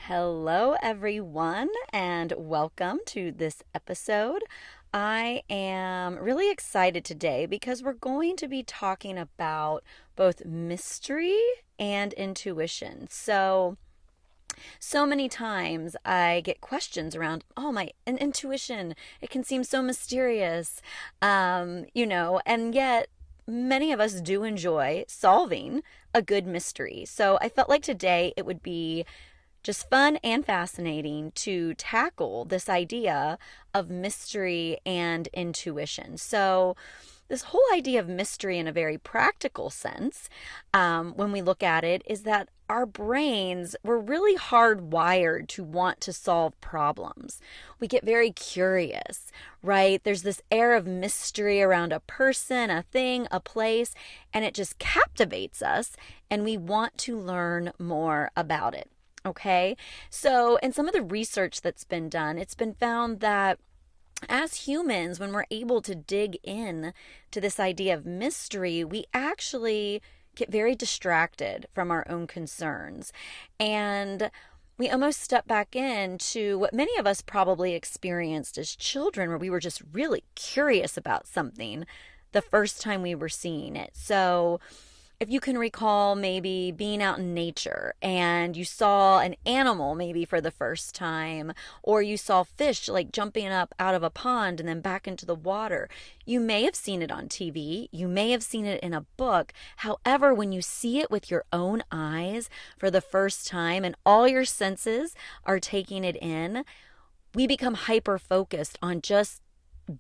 Hello, everyone, and welcome to this episode. I am really excited today because we're going to be talking about both mystery and intuition. So many times I get questions around, oh, my intuition, it can seem so mysterious, and yet many of us do enjoy solving a good mystery. So I felt like today it would be just fun and fascinating to tackle this idea of mystery and intuition. So, this whole idea of mystery in a very practical sense, when we look at it, is that our brains were really hardwired to want to solve problems. We get very curious, right? There's this air of mystery around a person, a thing, a place, and it just captivates us, and we want to learn more about it. Okay, so in some of the research that's been done, it's been found that as humans, when we're able to dig in to this idea of mystery, we actually get very distracted from our own concerns. And we almost step back into what many of us probably experienced as children, where we were just really curious about something the first time we were seeing it. So, if you can recall maybe being out in nature and you saw an animal maybe for the first time, or you saw fish like jumping up out of a pond and then back into the water. You may have seen it on TV, you may have seen it in a book. However, when you see it with your own eyes for the first time and all your senses are taking it in, we become hyper focused on just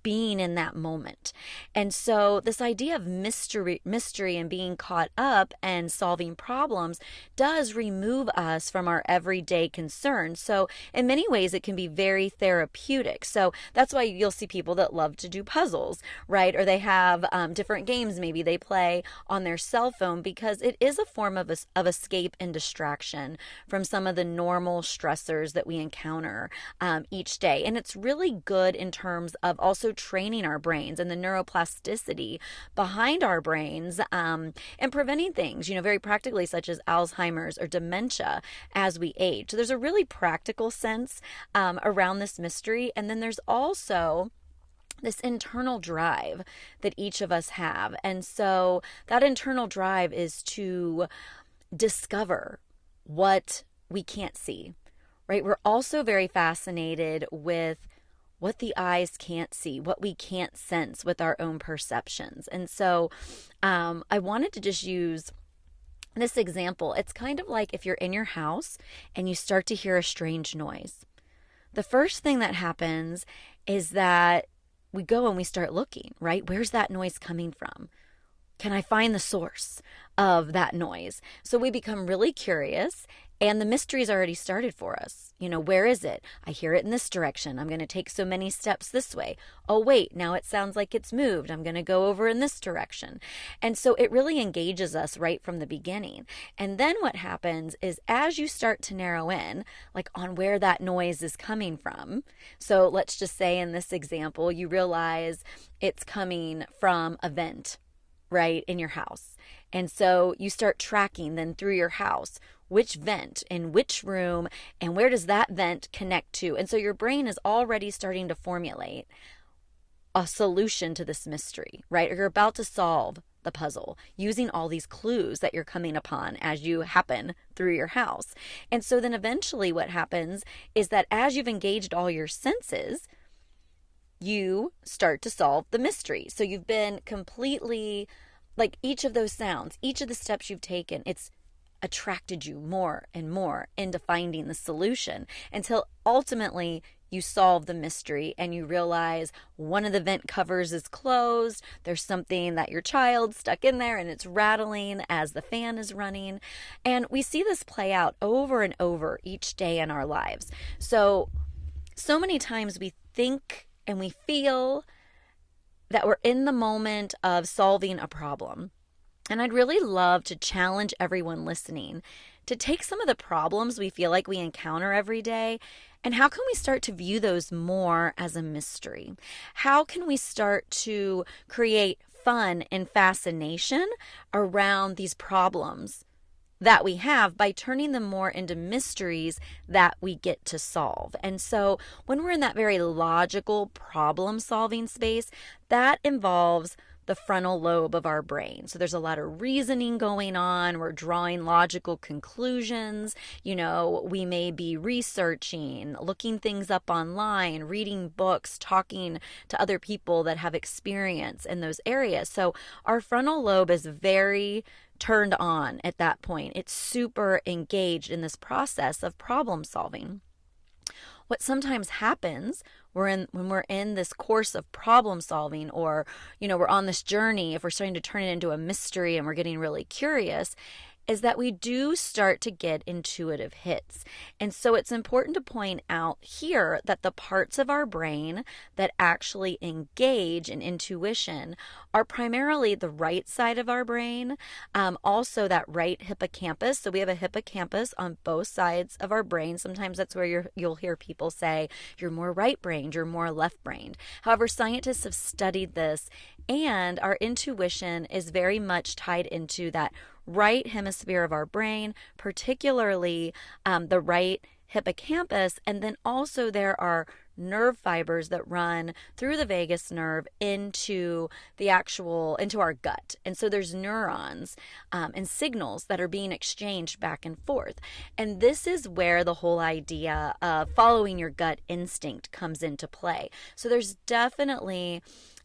being in that moment. And so this idea of mystery and being caught up and solving problems does remove us from our everyday concerns. So in many ways it can be very therapeutic. So that's why you'll see people that love to do puzzles, right? Or they have different games maybe they play on their cell phone, because it is a form of escape and distraction from some of the normal stressors that we encounter each day. And it's really good in terms of also training our brains and the neuroplasticity behind our brains, and preventing things, very practically, such as Alzheimer's or dementia as we age. So there's a really practical sense around this mystery. And then there's also this internal drive that each of us have. And so that internal drive is to discover what we can't see, right? We're also very fascinated with what the eyes can't see, what we can't sense with our own perceptions. And so I wanted to just use this example. It's kind of like if you're in your house and you start to hear a strange noise. The first thing that happens is that we go and we start looking, right? Where's that noise coming from? Can I find the source of that noise? So we become really curious, and the mystery's already started for us. Where is it? I hear it in this direction. I'm going to take so many steps this way. Oh, wait, now it sounds like it's moved. I'm going to go over in this direction. And so it really engages us right from the beginning. And then what happens is, as you start to narrow in, like on where that noise is coming from. So let's just say in this example, you realize it's coming from a vent, right, in your house. And so you start tracking then through your house, which vent in which room and where does that vent connect to. And so your brain is already starting to formulate a solution to this mystery, right? Or you're about to solve the puzzle using all these clues that you're coming upon as you happen through your house. And so then eventually what happens is that as you've engaged all your senses, you start to solve the mystery. So you've been completely, like, each of those sounds, each of the steps you've taken, it's attracted you more and more into finding the solution, until ultimately you solve the mystery and you realize one of the vent covers is closed. There's something that your child stuck in there and it's rattling as the fan is running. And we see this play out over and over each day in our lives. So many times we think and we feel that we're in the moment of solving a problem. And I'd really love to challenge everyone listening to take some of the problems we feel like we encounter every day, and how can we start to view those more as a mystery? How can we start to create fun and fascination around these problems that we have by turning them more into mysteries that we get to solve. And so when we're in that very logical problem solving space, that involves the frontal lobe of our brain. So there's a lot of reasoning going on. We're drawing logical conclusions. We may be researching, looking things up online, reading books, talking to other people that have experience in those areas. So our frontal lobe is very turned on at that point. It's super engaged in this process of problem solving. What sometimes happens when we're in this course of problem solving, or we're on this journey, if we're starting to turn it into a mystery and we're getting really curious, is that we do start to get intuitive hits. And so it's important to point out here that the parts of our brain that actually engage in intuition are primarily the right side of our brain, also that right hippocampus. So we have a hippocampus on both sides of our brain. Sometimes that's where you'll hear people say, you're more right-brained, you're more left-brained. However, scientists have studied this, and our intuition is very much tied into that right hemisphere of our brain, particularly the right hippocampus. And then also there are nerve fibers that run through the vagus nerve into our gut. And so there's neurons and signals that are being exchanged back and forth. And this is where the whole idea of following your gut instinct comes into play. So there's definitely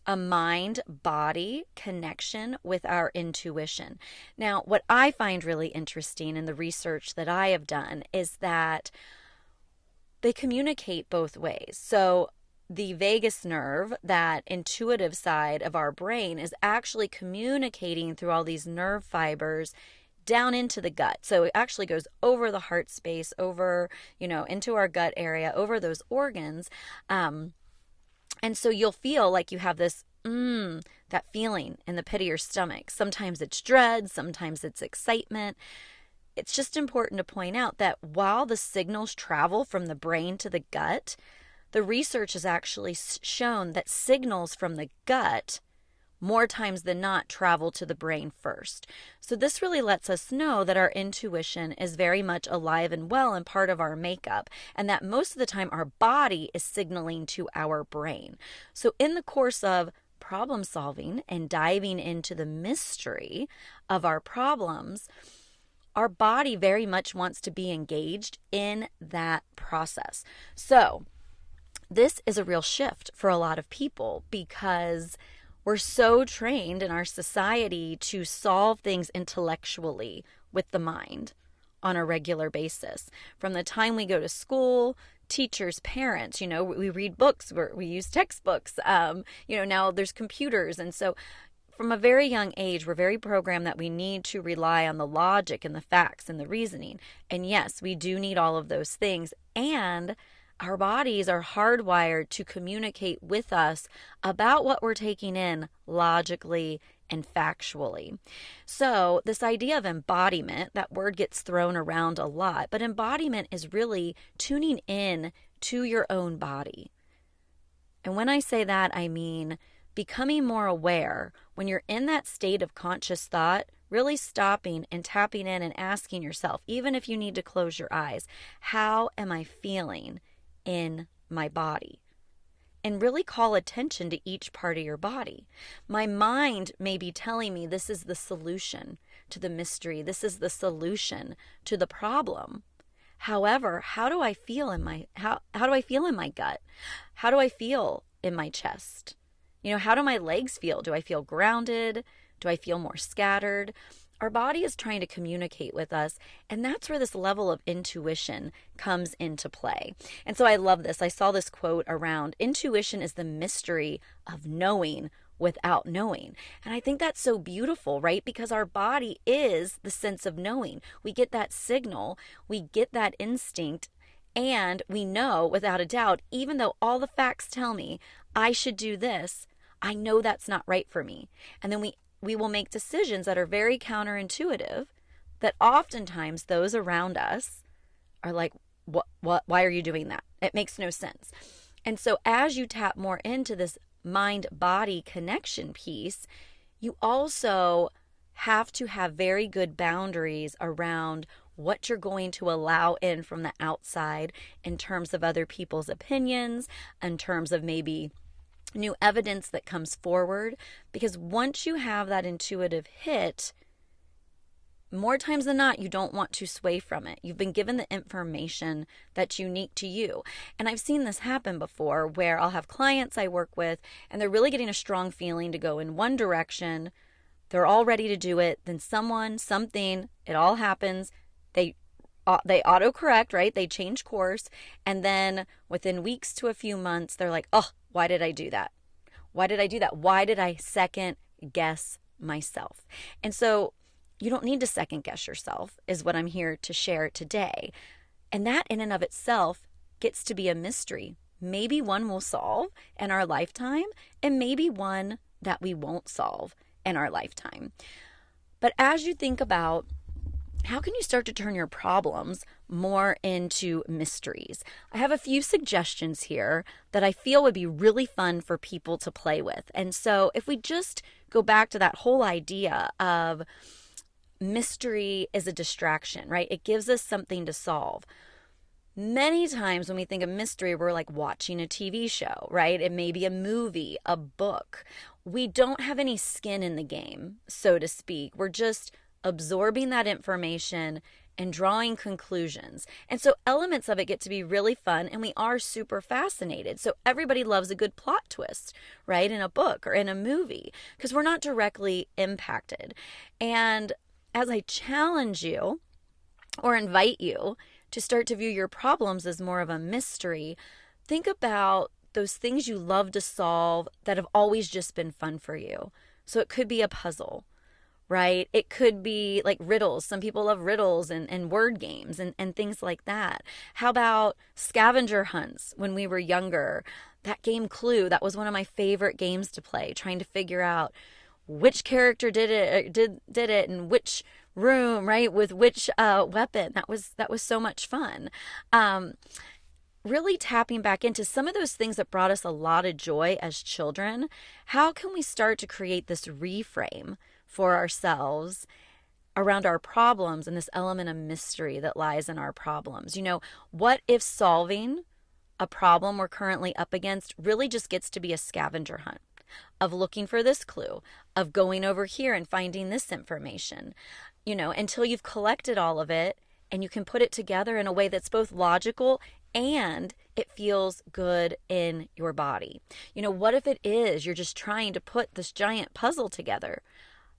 a mind-body connection with our intuition. Now, what I find really interesting in the research that I have done is that they communicate both ways. So the vagus nerve, that intuitive side of our brain, is actually communicating through all these nerve fibers down into the gut. So it actually goes over the heart space, over, into our gut area, over those organs. And so you'll feel like you have this, that feeling in the pit of your stomach. Sometimes it's dread, sometimes it's excitement. It's just important to point out that while the signals travel from the brain to the gut, the research has actually shown that signals from the gut more times than not travel to the brain first. So this really lets us know that our intuition is very much alive and well and part of our makeup, and that most of the time our body is signaling to our brain. So in the course of problem solving and diving into the mystery of our problems, our body very much wants to be engaged in that process. So this is a real shift for a lot of people, because we're so trained in our society to solve things intellectually with the mind on a regular basis. From the time we go to school, teachers, parents, we read books, we use textbooks, now there's computers. And so from a very young age, we're very programmed that we need to rely on the logic and the facts and the reasoning. And yes, we do need all of those things. And our bodies are hardwired to communicate with us about what we're taking in logically and factually. So this idea of embodiment, that word gets thrown around a lot, but embodiment is really tuning in to your own body. And when I say that, I mean becoming more aware when you're in that state of conscious thought, really stopping and tapping in and asking yourself, even if you need to close your eyes, how am I feeling in my body? And really call attention to each part of your body. My mind may be telling me this is the solution to the mystery. This is the solution to the problem. However, how do I feel in my how do I feel in my gut? How do I feel in my chest? How do my legs feel? Do I feel grounded? Do I feel more scattered? Our body is trying to communicate with us, and that's where this level of intuition comes into play. And so I love this. I saw this quote around intuition is the mystery of knowing without knowing. And I think that's so beautiful, right? Because our body is the sense of knowing. We get that signal, we get that instinct, and we know without a doubt, even though all the facts tell me I should do this, I know that's not right for me. And then we will make decisions that are very counterintuitive, that oftentimes those around us are like, why are you doing that? It makes no sense. And so as you tap more into this mind-body connection piece, you also have to have very good boundaries around what you're going to allow in from the outside in terms of other people's opinions, in terms of maybe new evidence that comes forward. Because once you have that intuitive hit, more times than not, you don't want to sway from it. You've been given the information that's unique to you. And I've seen this happen before where I'll have clients I work with and they're really getting a strong feeling to go in one direction. They're all ready to do it. Then something, it all happens. They autocorrect, right? They change course. And then within weeks to a few months, they're like, oh, why did I do that? Why did I do that? Why did I second guess myself? And so you don't need to second guess yourself is what I'm here to share today. And that in and of itself gets to be a mystery. Maybe one we'll solve in our lifetime and maybe one that we won't solve in our lifetime. But as you think about how can you start to turn your problems more into mysteries? I have a few suggestions here that I feel would be really fun for people to play with. And so if we just go back to that whole idea of mystery is a distraction, right? It gives us something to solve. Many times when we think of mystery, we're like watching a TV show, right? It may be a movie, a book. We don't have any skin in the game, so to speak. We're just absorbing that information and drawing conclusions. And so elements of it get to be really fun and we are super fascinated. So everybody loves a good plot twist, right? In a book or in a movie because we're not directly impacted. And as I challenge you or invite you to start to view your problems as more of a mystery, think about those things you love to solve that have always just been fun for you. So it could be a puzzle, right? It could be like riddles. Some people love riddles and word games and things like that. How about scavenger hunts when we were younger? That game Clue, that was one of my favorite games to play, trying to figure out which character did it in which room, right? With which weapon. That was so much fun. Really tapping back into some of those things that brought us a lot of joy as children. How can we start to create this reframe for ourselves around our problems and this element of mystery that lies in our problems? What if solving a problem we're currently up against really just gets to be a scavenger hunt? Of looking for this clue, of going over here and finding this information, until you've collected all of it and you can put it together in a way that's both logical and it feels good in your body. What if it is you're just trying to put this giant puzzle together?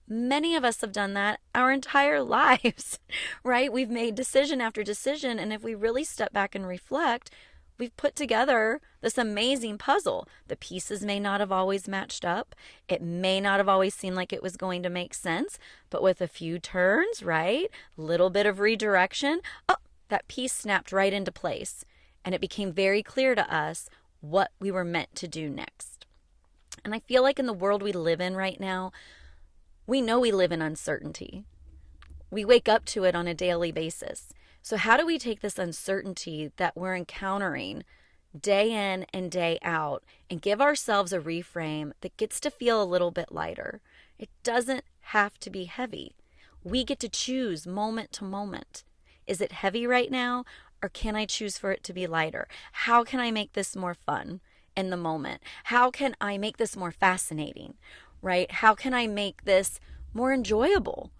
Many of us have done that our entire lives, right? We've made decision after decision. And if we really step back and reflect, we've put together this amazing puzzle. The pieces may not have always matched up. It may not have always seemed like it was going to make sense, but with a few turns, right? Little bit of redirection, that piece snapped right into place. And it became very clear to us what we were meant to do next. And I feel like in the world we live in right now, we know we live in uncertainty. We wake up to it on a daily basis. So how do we take this uncertainty that we're encountering day in and day out and give ourselves a reframe that gets to feel a little bit lighter? It doesn't have to be heavy. We get to choose moment to moment. Is it heavy right now, or can I choose for it to be lighter? How can I make this more fun in the moment? How can I make this more fascinating, right? How can I make this more enjoyable?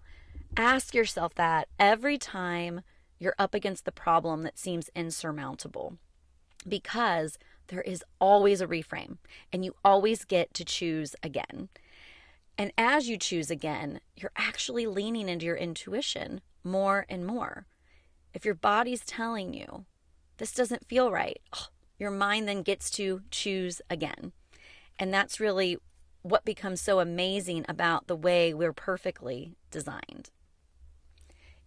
Ask yourself that every time you're up against the problem that seems insurmountable, because there is always a reframe and you always get to choose again. And as you choose again, you're actually leaning into your intuition more and more. If your body's telling you this doesn't feel right, your mind then gets to choose again. And that's really what becomes so amazing about the way we're perfectly designed.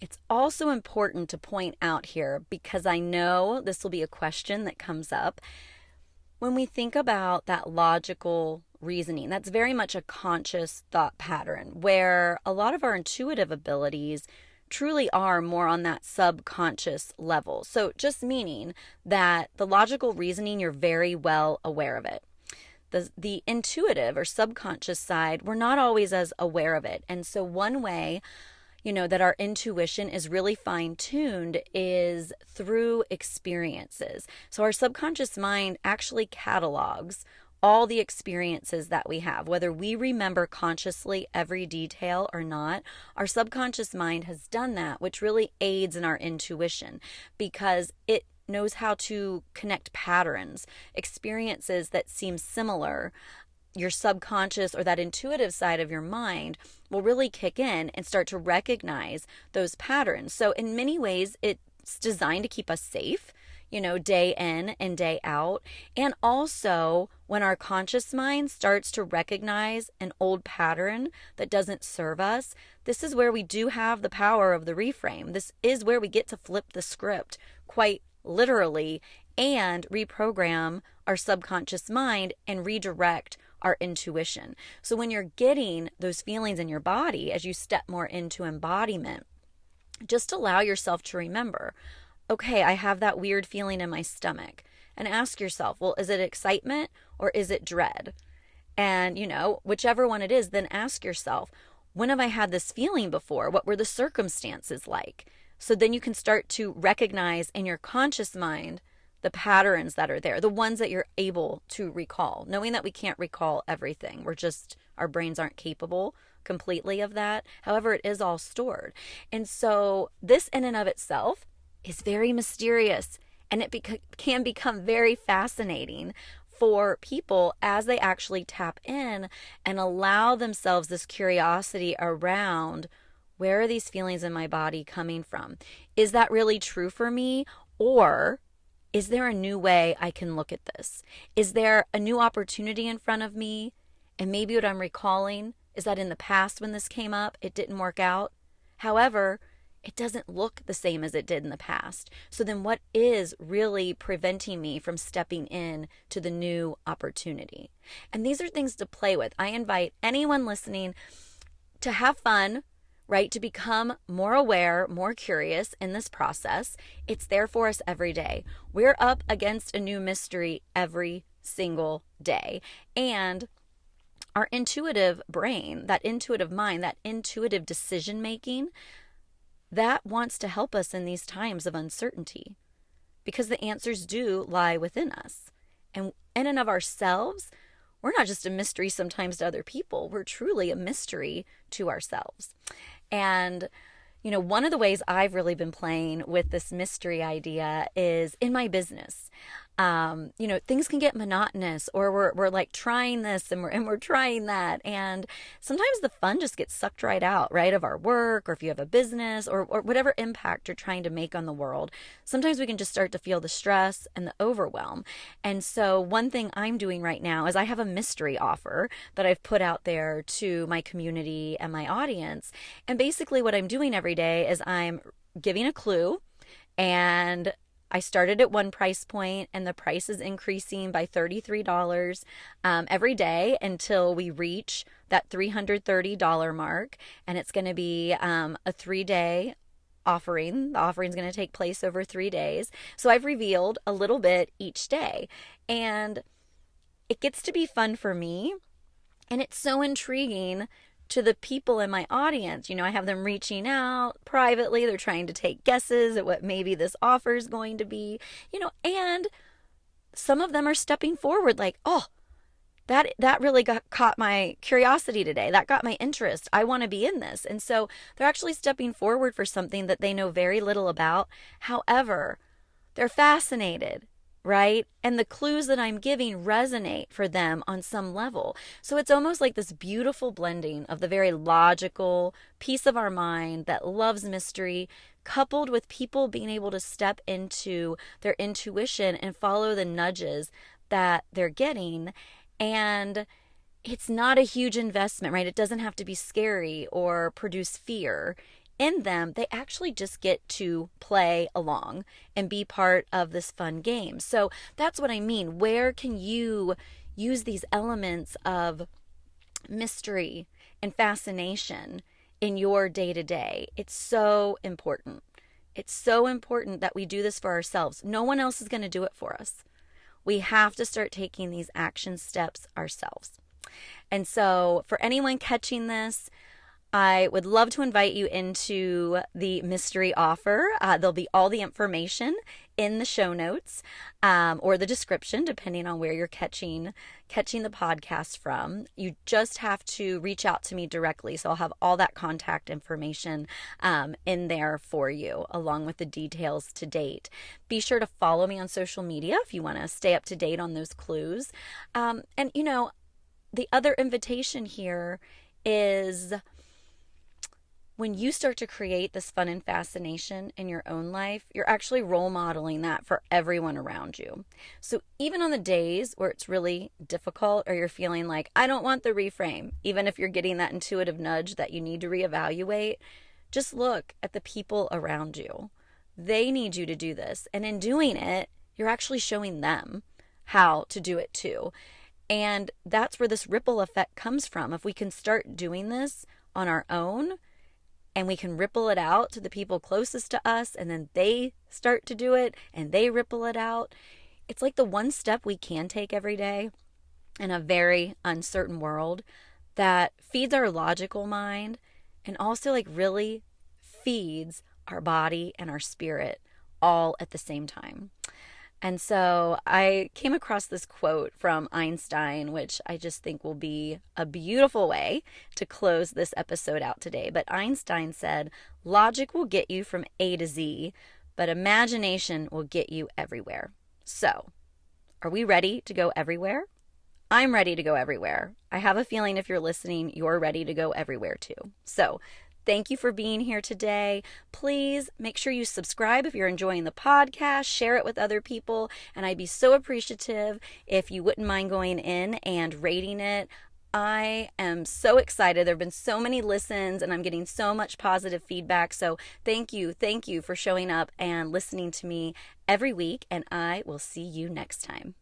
It's also important to point out here, because I know this will be a question that comes up. When we think about that logical reasoning, that's very much a conscious thought pattern where a lot of our intuitive abilities truly are more on that subconscious level. So just meaning that the logical reasoning, you're very well aware of it. the intuitive or subconscious side, we're not always as aware of it. And so one way, that our intuition is really fine-tuned is through experiences. So our subconscious mind actually catalogs all the experiences that we have, whether we remember consciously every detail or not. Our subconscious mind has done that, which really aids in our intuition because it knows how to connect patterns, experiences that seem similar. Your subconscious or that intuitive side of your mind will really kick in and start to recognize those patterns. So in many ways, it's designed to keep us safe, day in and day out. And also when our conscious mind starts to recognize an old pattern that doesn't serve us, this is where we do have the power of the reframe. This is where we get to flip the script quite literally and reprogram our subconscious mind and redirect our intuition. So when you're getting those feelings in your body as you step more into embodiment, just allow yourself to remember, okay, I have that weird feeling in my stomach, and ask yourself, well, is it excitement or is it dread? And, whichever one it is, then ask yourself, when have I had this feeling before? What were the circumstances like? So then you can start to recognize in your conscious mind the patterns that are there, the ones that you're able to recall, knowing that we can't recall everything. Our brains aren't capable completely of that. However, it is all stored. And so this in and of itself is very mysterious, and it can become very fascinating for people as they actually tap in and allow themselves this curiosity around, where are these feelings in my body coming from? Is that really true for me? Or is there a new way I can look at this? Is there a new opportunity in front of me? And maybe what I'm recalling is that in the past when this came up, it didn't work out. However, it doesn't look the same as it did in the past. So then what is really preventing me from stepping in to the new opportunity? And these are things to play with. I invite anyone listening to have fun, right? To become more aware, more curious in this process. It's there for us every day. We're up against a new mystery every single day. And our intuitive brain, that intuitive mind, that intuitive decision making, that wants to help us in these times of uncertainty because the answers do lie within us. And in and of ourselves, we're not just a mystery sometimes to other people. We're truly a mystery to ourselves. And, one of the ways I've really been playing with this mystery idea is in my business. Things can get monotonous, or we're like trying this and we're trying that. And sometimes the fun just gets sucked right out, right, of our work, or if you have a business or whatever impact you're trying to make on the world. Sometimes we can just start to feel the stress and the overwhelm. And so one thing I'm doing right now is I have a mystery offer that I've put out there to my community and my audience. And basically what I'm doing every day is I'm giving a clue, and I started at one price point, and the price is increasing by $33 every day until we reach that $330 mark. And it's going to be a 3-day offering. The offering is going to take place over 3 days. So I've revealed a little bit each day, and it gets to be fun for me. And it's so intriguing to the people in my audience. I have them reaching out privately. They're trying to take guesses at what maybe this offer is going to be, and some of them are stepping forward like, oh, that really caught my curiosity today. That got my interest. I want to be in this. And so they're actually stepping forward for something that they know very little about. However, they're fascinated, right? And the clues that I'm giving resonate for them on some level. So it's almost like this beautiful blending of the very logical piece of our mind that loves mystery, coupled with people being able to step into their intuition and follow the nudges that they're getting. And it's not a huge investment, right? It doesn't have to be scary or produce fear in them. They actually just get to play along and be part of this fun game. So that's what I mean. Where can you use these elements of mystery and fascination in your day-to-day? It's so important. It's so important that we do this for ourselves. No one else is going to do it for us. We have to start taking these action steps ourselves. And so for anyone catching this, I would love to invite you into the mystery offer. There'll be all the information in the show notes or the description, depending on where you're catching the podcast from. You just have to reach out to me directly. So I'll have all that contact information in there for you, along with the details to date. Be sure to follow me on social media if you want to stay up to date on those clues. And, the other invitation here is, when you start to create this fun and fascination in your own life, you're actually role modeling that for everyone around you. So even on the days where it's really difficult or you're feeling like, I don't want the reframe, even if you're getting that intuitive nudge that you need to reevaluate, just look at the people around you. They need you to do this. And in doing it, you're actually showing them how to do it too. And that's where this ripple effect comes from. If we can start doing this on our own, and we can ripple it out to the people closest to us, and then they start to do it and they ripple it out. It's like the one step we can take every day in a very uncertain world that feeds our logical mind and also like really feeds our body and our spirit all at the same time. And so I came across this quote from Einstein, which I just think will be a beautiful way to close this episode out today. But Einstein said, logic will get you from A to Z, but imagination will get you everywhere. So, are we ready to go everywhere? I'm ready to go everywhere. I have a feeling if you're listening, you're ready to go everywhere too. So, thank you for being here today. Please make sure you subscribe if you're enjoying the podcast, share it with other people, and I'd be so appreciative if you wouldn't mind going in and rating it. I am so excited. There have been so many listens and I'm getting so much positive feedback. So thank you for showing up and listening to me every week, and I will see you next time.